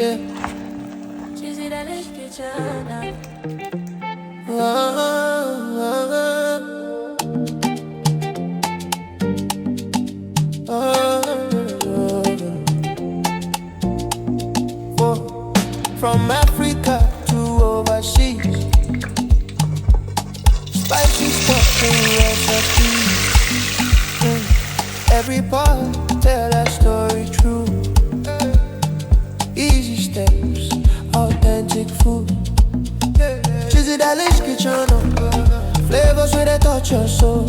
Yeah. Chizzy, Delish, kitchen. From Africa to overseas, spicy stuff in recipes. Every part tell that story true. Easy steps, authentic food. Chizzy, Delish, kitchen. Flavors where they touch your soul.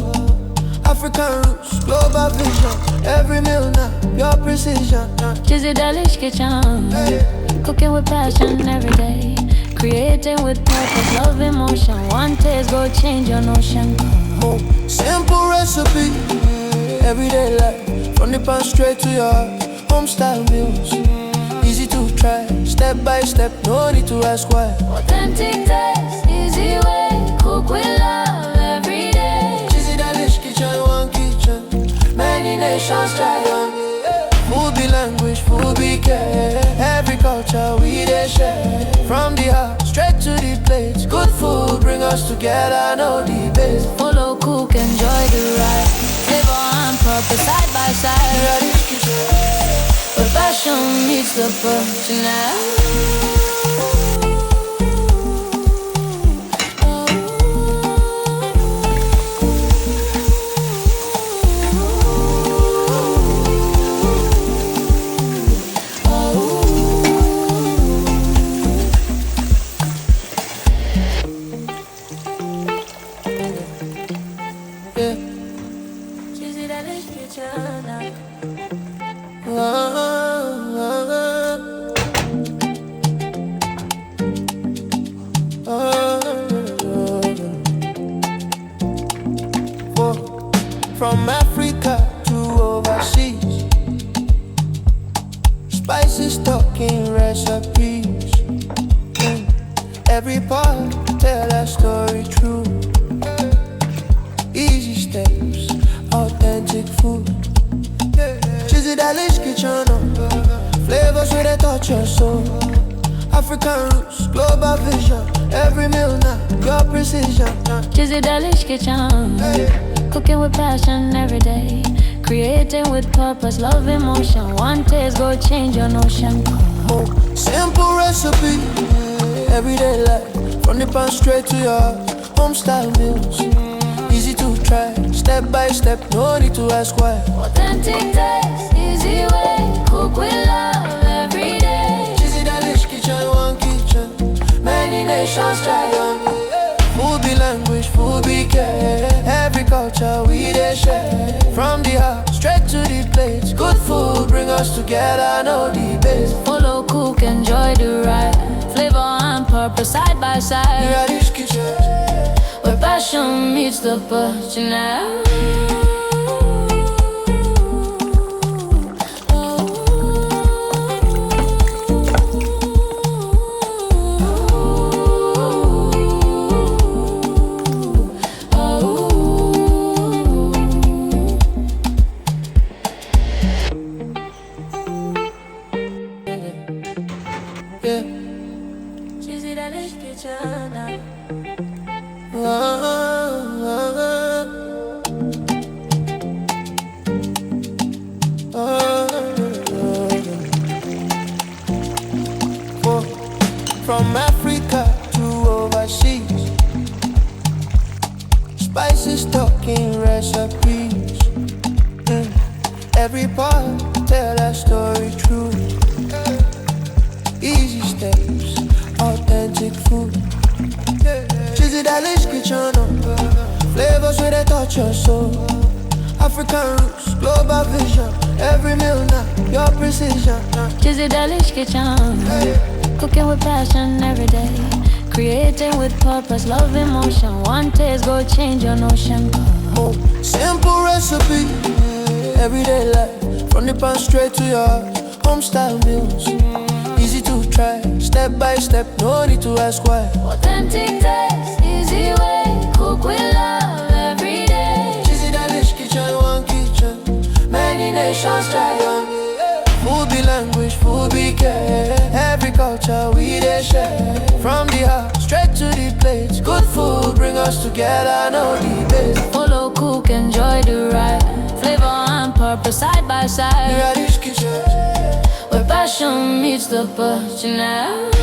African roots, global vision. Every meal now, pure precision. Chizzy, Delish, kitchen. Cooking with passion every day. Creating with purpose, love, emotion. One taste go change your notion. Simple recipe, everyday life. From the pan straight to your heart. Home style meals, easy to try. Step by step, no need to ask why. Authentic taste, easy way. Cook with love every day. Chizzy, Delish, kitchen, one kitchen. Many nations try on me. Food be language, food be care. Every culture we dey share. From the heart straight to the plate. Good food bring us together, no debate. Follow, cook, enjoy the ride. Flavor and purpose side by side. Where passion meets the personality. Chizzy, Delish, kitchen. From Africa to overseas, spices stuck in recipes. Every part tell that story true. Easy steps, authentic food. Chizzy, Delish, kitchen. Flavors where they touch your soul. African roots, global vision. Every meal now, pure precision. Chizzy, Delish, kitchen. Cooking with passion every day. Creating with purpose, love, emotion. One taste go change your notion. Simple recipe, everyday life. From the pan straight to your heart. Home style meals, easy to try. Step by step, no need to ask why. Authentic taste, easy way. Cook with love every day. Chizzy, Delish, kitchen, one kitchen. Many nations try on me. Food be language, food be care. Every culture we dey share. From the heart straight to the plate. Good food bring us together, no debate. Follow, cook, enjoy the ride. Flavor and purpose side by side. Delish, kitchen. Where passion meets the personality. Chizzy, Delish, kitchen. From Africa to overseas, spices stuck in recipes. Every part tell that story true. Easy steps, authentic food. Chizzy, Delish, kitchen. Flavors where they touch your soul. African roots, global vision. Every meal now, pure precision. Chizzy, Delish, kitchen. Cooking with passion every day. Creating with purpose, love, emotion. One taste go change your notion. Simple recipe, everyday life. From the pan straight to your heart. Home style meals, easy to try. Step by step, no need to ask why. Authentic taste, easy way. Cook with love every day. Chizzy, Delish, kitchen, one kitchen. Many nations try on me. Food be language, food be care. Every share. From the heart, straight to the plate. Good food bring us together, no debate. Follow, cook, enjoy the ride. Flavor and purpose side by side. Radish kitchen, where passion meets the passion.